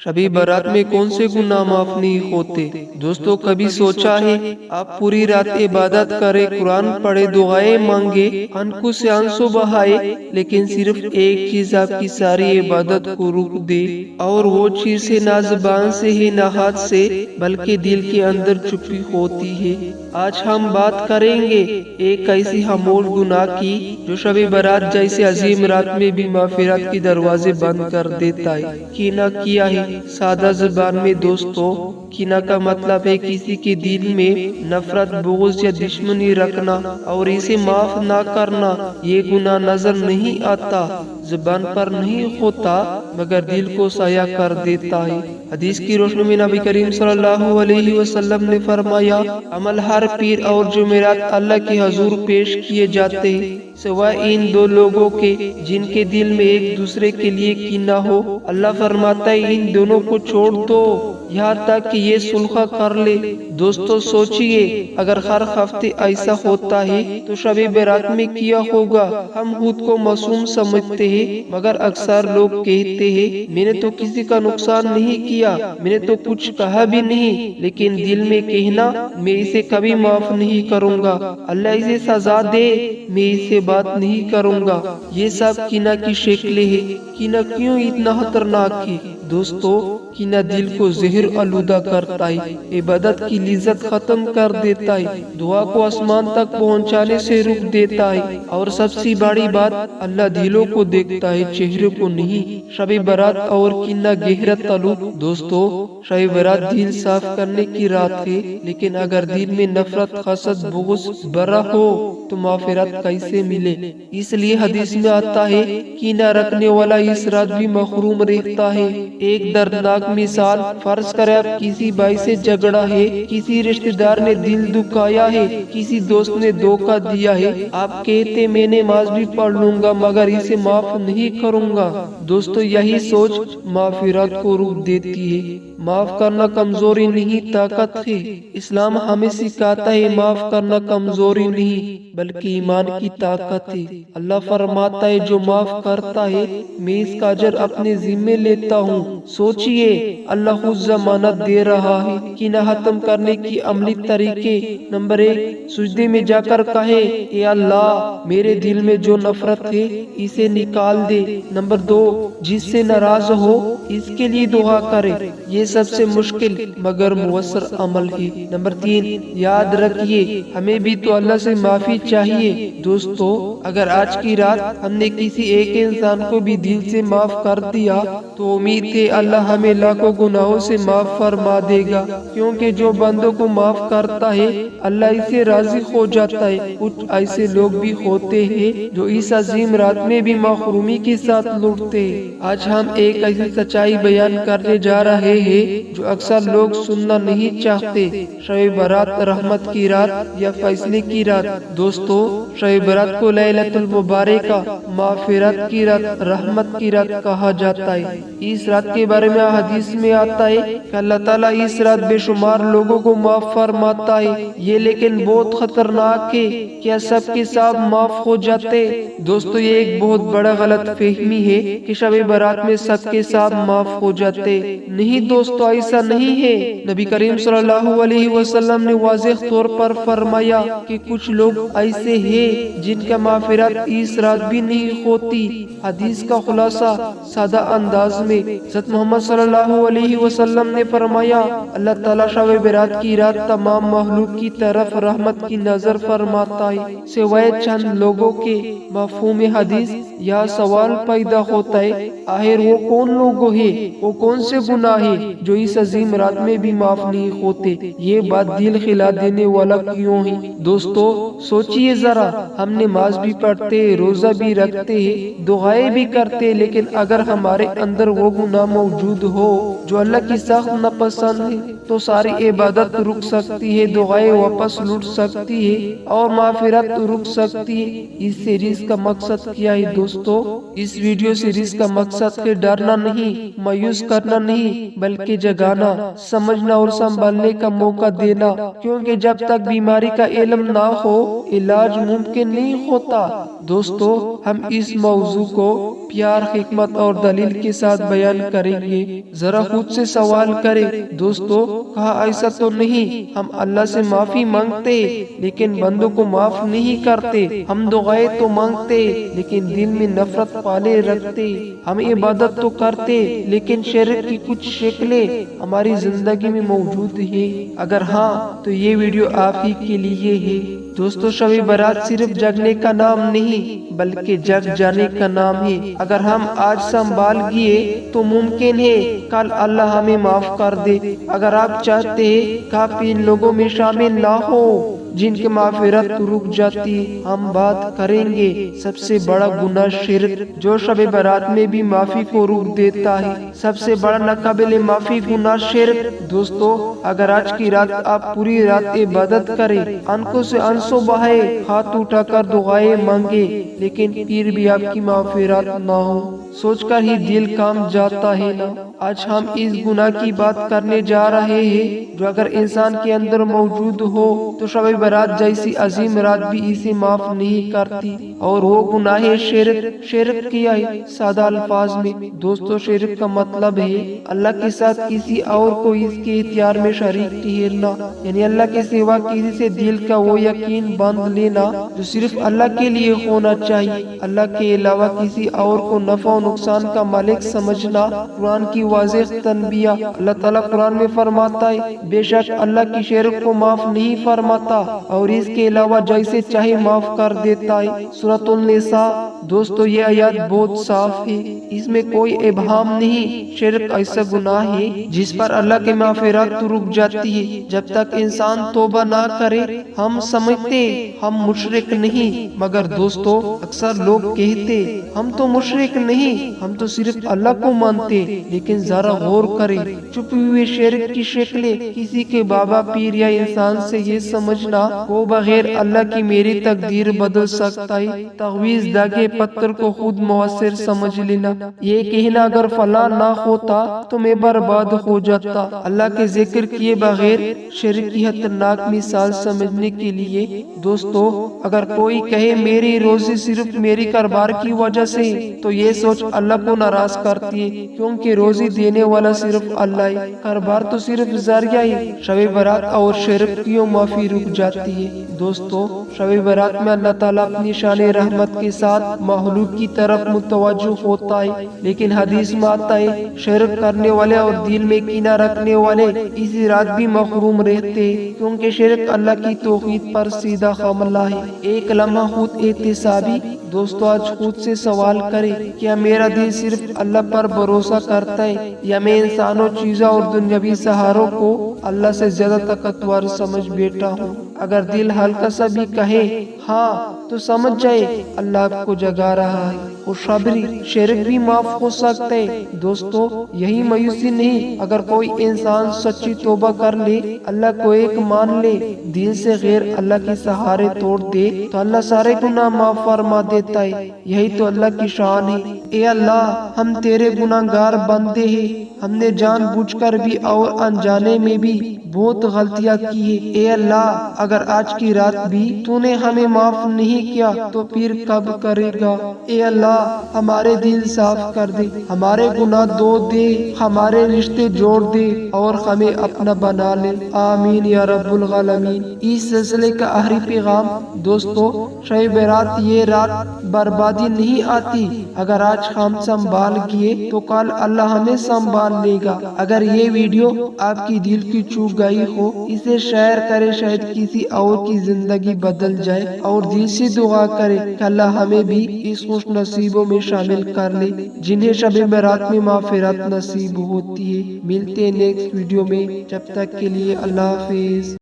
शबी बारात में कौन से गुनाह माफ नहीं होते। दोस्तों, कभी सोचा है आप पूरी रात इबादत करे, कुरान पढ़े, दुआएं मांगे, आंखों से आंसू बहाए, लेकिन सिर्फ एक चीज आपकी सारी इबादत को रोक दे, और वो चीज से ना जुबान से ही ना हाथ से बल्कि दिल के अंदर छुपी होती है। आज हम बात करेंगे एक ऐसी हमोल गुनाह की जो शबी बारात जैसे अजीम रात में भी माफिरत के दरवाजे बंद कर देता है। कीना किया है सादा जुबान में दोस्तों, कीना का मतलब है किसी के दिल में नफरत, बोझ या दुश्मनी रखना और इसे माफ ना करना। ये गुनाह नजर नहीं आता, जुबान पर नहीं होता, मगर दिल को साया कर देता है। हदीस की रोशनी में नबी करीम सल्लल्लाहु अलैहि वसल्लम ने फरमाया, अमल हर पीर और जुमेरात अल्लाह के हजूर पेश किए जाते हैं, सिवाय इन दो लोगों के जिनके दिल में एक दूसरे के लिए कीना हो। अल्लाह फरमाता है, इन दोनों को छोड़ दो यहाँ तक कि ये सुलह कर ले। दोस्तों सोचिए, अगर हर हफ्ते ऐसा होता है तो शबे बारात में किया होगा। हम खुद को मासूम समझते हैं, मगर अक्सर लोग कहते हैं मैंने तो किसी का नुकसान नहीं किया, मैंने तो कुछ कहा भी नहीं, लेकिन दिल में कहना मैं इसे कभी माफ नहीं करूँगा, अल्लाह इसे सजा दे, मैं इसे बात नहीं करूँगा। ये सब कीना की शक्लें है। कीना क्यों इतना खतरनाक है दोस्तों? कीना दिल को जहर आलूदा करता है, इबादत की लिज्जत खत्म कर देता है, दुआ को आसमान तक पहुंचाने से रोक देता है, और सबसे बड़ी बात, अल्लाह दिलों को देखता है, चेहरे को नहीं। शबे बारात और कीना गहरा ताल्लुक। दोस्तों, शबे बारात दिल साफ करने की रात है, लेकिन अगर दिल में नफरत, हसद, बोझ भरा हो तो माफिरत कैसे मिले? इसलिए हदीस में आता है, कीना रखने वाला इस रात भी महरूम रहता है। एक दर्दनाक मिसाल, फर्ज करें आप किसी भाई से झगड़ा है, किसी रिश्तेदार ने दिल दुखाया है, किसी दोस्त ने धोखा दिया है, आप कहते मैं नमाज भी पढ़ लूंगा मगर इसे माफ नहीं करूंगा। दोस्तों, यही सोच माफिरत को रोक देती है। माफ करना कमजोरी नहीं, ताकत है। इस्लाम हमें सिखाता है माफ करना कमजोरी नहीं बल्कि ईमान की ताकत है। अल्लाह फरमाता है, जो माफ करता है मैं इसका अजर अपने जिम्मे लेता हूँ। सोचिए, अल्लाह खुद जमानत दे रहा है। कीना खत्म करने की अमली तरीके। नंबर 1, सुजदे में जाकर कहे, ए अल्लाह, मेरे दिल में जो नफरत है इसे निकाल दे। नंबर 2, जिससे नाराज हो इसके लिए दुआ करे। ये सबसे मुश्किल मगर मुअस्सर अमल है। नंबर 3, याद रखिए हमें भी तो अल्लाह से माफी चाहिए। दोस्तों, अगर आज की रात हमने किसी एक इंसान को भी दिल से माफ कर दिया तो उम्मीद है अल्लाह हमें लाखों गुनाहों से माफ फरमा देगा, क्योंकि जो बंदों को माफ करता है अल्लाह इसे राजी हो जाता है। कुछ ऐसे लोग भी होते हैं जो इस अजीम रात में भी महरूमी के साथ लुटते हैं। आज हम एक ऐसी सच्चाई बयान करने जा रहे हैं जो अक्सर लोग सुनना नहीं चाहते। शब बारात रहमत की रात या फैसले की रात। दोस्तों, शब बारात को लैलतुल मुबारका, माफिरत की रात, रहमत की रात कहा जाता है। इस रात के बारे में हदीस में आता है कि अल्लाह ताला इस रात बेशुमार लोगों को माफ फरमाता है। ये लेकिन बहुत खतरनाक है, क्या सबके सब माफ हो जाते? दोस्तों, ये एक बहुत बड़ा गलत फहमी है कि शब बारात में सबके सब माफ हो जाते। नहीं दोस्तों, ऐसा नहीं है। नबी करीम सल्लल्लाहु अलैहि वसल्लम ने वाज़ेह तौर पर फरमाया कि कुछ लोग ऐसे हैं जिनका माफिरत इस रात भी नहीं होती। हदीस का खुलासा सादा अंदाज में हज़रत मोहम्मद सल्लल्लाहु अलैहि वसल्लम ने फरमाया, अल्लाह ताला शब बारात की रात तमाम महलूक की तरफ रहमत की नजर फरमाता है, सिवाय चंद लोगों के। मफहूम हदीस यह सवाल पैदा होता है, आखिर वो कौन लोग है, वो कौन से गुनाह है जो इस अजीम रात में भी माफ नहीं होते? ये बात दिल खिला देने वाला क्यों है? दोस्तों, सोचिए जरा, हम नमाज भी पढ़ते, रोजा भी रखते हैं, दुआएं भी करते, लेकिन अगर हमारे अंदर वो गुनाह मौजूद हो जो अल्लाह की सख्त नापसंद है तो सारी इबादत रुक सकती है, दुआएं वापस लौट सकती है और माफिरत रुक सकती है। इस सीरीज का मकसद क्या है दोस्तों? इस वीडियो सीरीज का मकसद है डरना नहीं, मायूस करना नहीं, बल्कि जगाना, समझना और संभालने का मौका देना, क्योंकि जब तक बीमारी का इल्म ना हो علاج ممکن نہیں ہوتا۔ دوستو ہم اس موضوع کو پیار، حکمت اور دلیل کے ساتھ بیان کریں گے۔ ذرا خود سے سوال کریں دوستو، کہا ایسا تو نہیں ہم اللہ سے معافی مانگتے لیکن بندوں کو معاف نہیں کرتے، ہم دعائیں تو مانگتے لیکن دل میں نفرت پالے رکھتے، ہم عبادت تو کرتے لیکن شرک کی کچھ شکلیں ہماری زندگی میں موجود ہیں؟ اگر ہاں تو یہ ویڈیو آپ ہی کے لیے ہے۔ دوستو شب برات صرف جگنے کا نام نہیں بلکہ جگ جانے کا نام ہے۔ اگر ہم آج سنبھال گئے تو ممکن ہے کل اللہ ہمیں معاف کر دے۔ اگر آپ چاہتے ہیں کہ آپ ان لوگوں میں شامل نہ ہو جن کی معافرت رک جاتی، ہم بات کریں گے سب سے بڑا گناہ شرک، جو شب برات میں بھی معافی کو روک دیتا ہے۔ سب سے بڑا ناقابل معافی گناہ شرک۔ دوستو اگر آج کی رات آپ پوری رات عبادت کریں، آنکھوں سے آنسو بہائے، ہاتھ اٹھا کر دعائیں مانگے لیکن پھر بھی آپ کی معافرت نہ ہو، سوچ کر ہی دل کام جاتا ہے نا۔ آج ہم اس گناہ کی بات کرنے جا رہے ہیں جو اگر انسان کے اندر موجود ہو تو شب برات جیسی عظیم رات بھی اسے معاف نہیں کرتی، اور وہ گناہ ہے شرک۔ شرک کیا ہے سادہ الفاظ میں دوستو، شرک کا مطلب ہے اللہ کے ساتھ کسی اور کو اس کے اختیار میں شریک ٹھہرنا، یعنی اللہ کے سوا کسی سے دل کا وہ یقین باندھ لینا جو صرف اللہ کے لیے ہونا چاہیے، اللہ کے علاوہ کسی اور کو نفع و نقصان کا مالک سمجھنا۔ قرآن کی واضح تنبیہ، اللہ تعالیٰ قرآن میں فرماتا ہے بے شک اللہ کی شرک کو معاف نہیں فرماتا اور اس کے علاوہ جیسے چاہے معاف کر دیتا ہے۔ سورۃ النساء۔ دوستو یہ آیات بہت صاف ہے، اس میں کوئی ابہام نہیں۔ شرک ایسا گناہ ہے جس پر اللہ کی معافرت رک جاتی ہے جب تک انسان توبہ نہ کرے۔ ہم سمجھتے ہم مشرک نہیں، مگر دوستو اکثر لوگ کہتے ہم تو مشرک نہیں، ہم تو صرف اللہ کو مانتے، لیکن ذرا غور کریں چھپی ہوئے شرک کی شکلیں، کسی کے بابا پیر یا انسان سے یہ سمجھنا وہ بغیر اللہ کی میری تقدیر بدل سکتا ہے، تعویذ داغے پتھر کو خود مؤثر سمجھ لینا، یہ کہنا اگر فلاں نہ ہوتا تو میں برباد ہو جاتا۔ اللہ کے ذکر کیے بغیر شرک کی خطرناک مثال سمجھنے کے لیے دوستو اگر کوئی کہے میری روزی صرف میری کاروبار کی وجہ سے، تو یہ سوچ اللہ کو ناراض کرتی ہے، کیونکہ روزی دینے والا صرف اللہ ہے، کاروبار تو صرف ذریعہ ہے۔ شب برات اور شرک کیوں معافی رک جاتی ہے؟ دوستو شب برات میں اللہ تعالیٰ اپنی شان رحمت کے ساتھ مخلوق کی طرف متوجہ ہوتا ہے، لیکن حدیث میں آتا ہے شرک کرنے والے اور دل میں کینہ رکھنے والے اسی رات بھی محروم رہتے ہیں، کیونکہ شرک اللہ کی توحید پر سیدھا حملہ ہے۔ ایک لمحہ خود احتسابی۔ دوستو آج خود سے سوال کریں، کیا میرا دل صرف اللہ پر بھروسہ کرتا ہے یا میں انسانوں، چیزوں اور دنیاوی سہاروں کو اللہ سے زیادہ طاقتور سمجھ بیٹھا ہوں؟ اگر دل ہلکا سا بھی کہے ہاں تو سمجھ جائے اللہ آپ کو جگا رہا ہے۔ خوشخبری، شرک بھی معاف ہو سکتا ہے۔ دوستو یہی مایوسی نہیں، اگر کوئی انسان سچی توبہ کر لے، اللہ کو ایک مان لے، دل سے غیر اللہ کے سہارے توڑ دے تو اللہ سارے گناہ معاف فرما دیتا ہے۔ یہی تو اللہ کی شان ہے۔ اے اللہ ہم تیرے گناہ گار بندے ہیں، ہم نے جان بوجھ کر بھی اور انجانے میں بھی بہت غلطیاں کی ہیں۔ اے اللہ اگر آج کی رات بھی تو نے ہمیں معاف نہیں کیا تو پھر کب کرے گا؟ اے اللہ ہمارے دل صاف کر دے، ہمارے گناہ دھو دے، ہمارے رشتے جوڑ دے اور ہمیں اپنا بنا لے، آمین یا رب العالمین۔ اس سلسلے کا آخری پیغام دوستو، شب برات یہ رات بربادی نہیں آتی، اگر آج ہم سنبھال گئے تو کل اللہ ہمیں سنبھال لے گا۔ اگر یہ ویڈیو آپ کی دل کی چھو گئی ہو، اسے شیئر کریں، شاید کسی اور کی زندگی بدل جائے، اور دل سے دعا کریں کہ اللہ ہمیں بھی اس خوش نصیبوں میں شامل کر لے جنہیں شب برات میں مغفرت نصیب ہوتی ہے۔ ملتے ہیں نیکسٹ ویڈیو میں، جب تک کے لیے اللہ حافظ۔